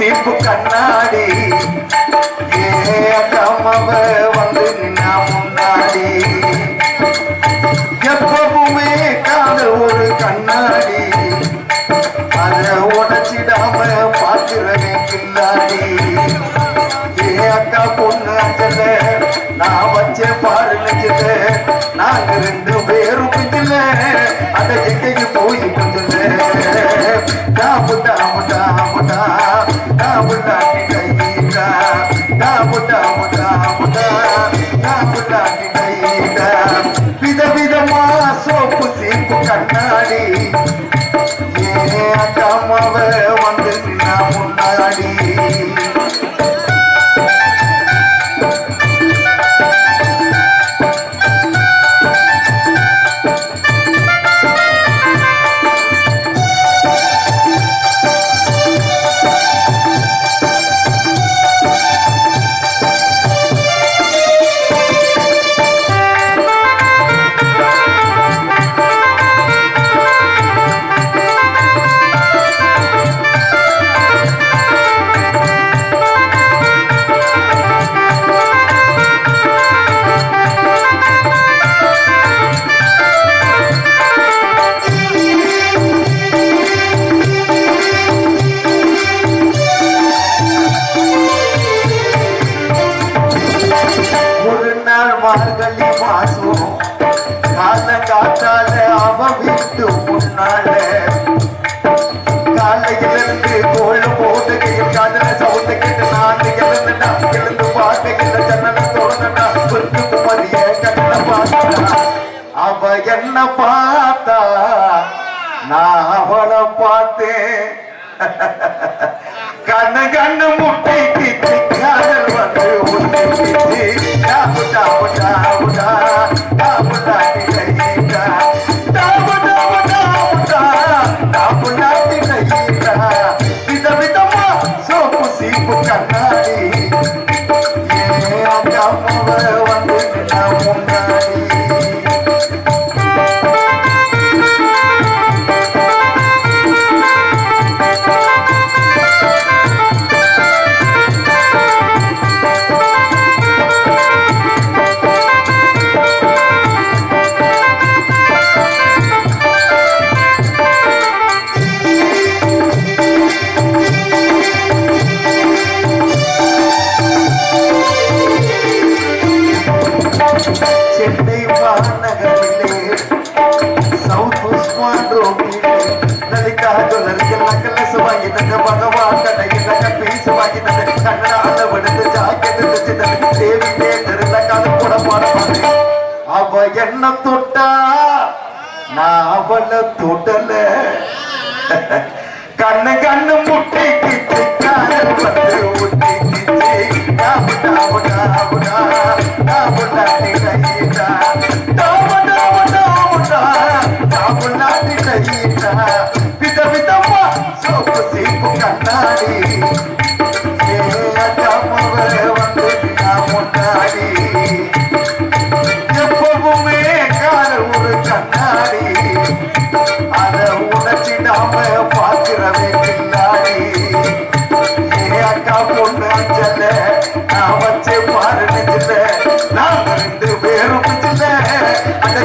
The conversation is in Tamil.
சீப்பு கண்ணாடி ஏக்கமவ வந்து நின்னா முன்னாடி எப்பவுமே காதல் ஒரு கண்ணாடி அத உடைச்சிடாம பாக்குறவன் கில்லாடி அக்கா பொண்ணு அஞ்சல நான் வச்ச பாரு நெஞ்சல நாங்க ரெண்டு பேரும் பிஞ்சல அத எங்கைக்கு போய் கொஞ்சல டாபுட்டா முட்டா முட்டா டாபுட்டாட்டி கைட்டா டாபுட்டா முட்டா முட்டா டாபுட்டாட்டி கைட்டா விதவிதமா சோப்பு சீப்பு கண்ணாடி அக்கா அம்மாவ வந்து நின்னா முன்னாடி மார்கழி மாசம் கால காத்தால அவ வீட்டு முன்னால காலையில இருந்து கோலம் போதுகையில் காதல சவுண்ட கேட்டு நான் எழுந்து பார்க்கையில் ஜன்னல தோணுனா கொஞ்சம் மதிய கண்ண பார்த்தா அவ என்ன பார்த்தா நான் அவளை பார்த்தேன் கண்ணு கண்ணு முட்டை கிச்சு காதல் வந்து விதவிதமா சோப்பு சீப்பு கண்ணாடி வந்து முன்னாடி சென்னை மாநகரிலே சவுத் உஸ்மான் ரோட்டிலே லலிதா ஜுவல்லரியில் நக்கலஸ் வாங்கி தந்த பகவான் கடையில் கப்பீஸ் வாங்கி தந்த கண்ணா அளவெடுத்து ஜாக்கெட் தைச்சு தந்த தேவி தேட்டரில் கதை கூட பாடுவாங்க அவ என்ன தொட்டா நான் அவளை தொட்டல கண்ணு கண்ணு முட்டை கிச்சு காதல் வந்து முட்டை கிச்சு விதவிதமா சோப்பு சீப்பு கண்ணாடி வந்து முன்னாடி எப்பவுமே காதல் ஒரு கண்ணாடி அத உடைச்சிடாம பார்க்கிறவே பின்னாடி அக்கா பொண்ணு அஞ்சல நான் வச்சே பாரு நெஞ்சல நான் ரெண்டு பேரும் பிஞ்சல அந்த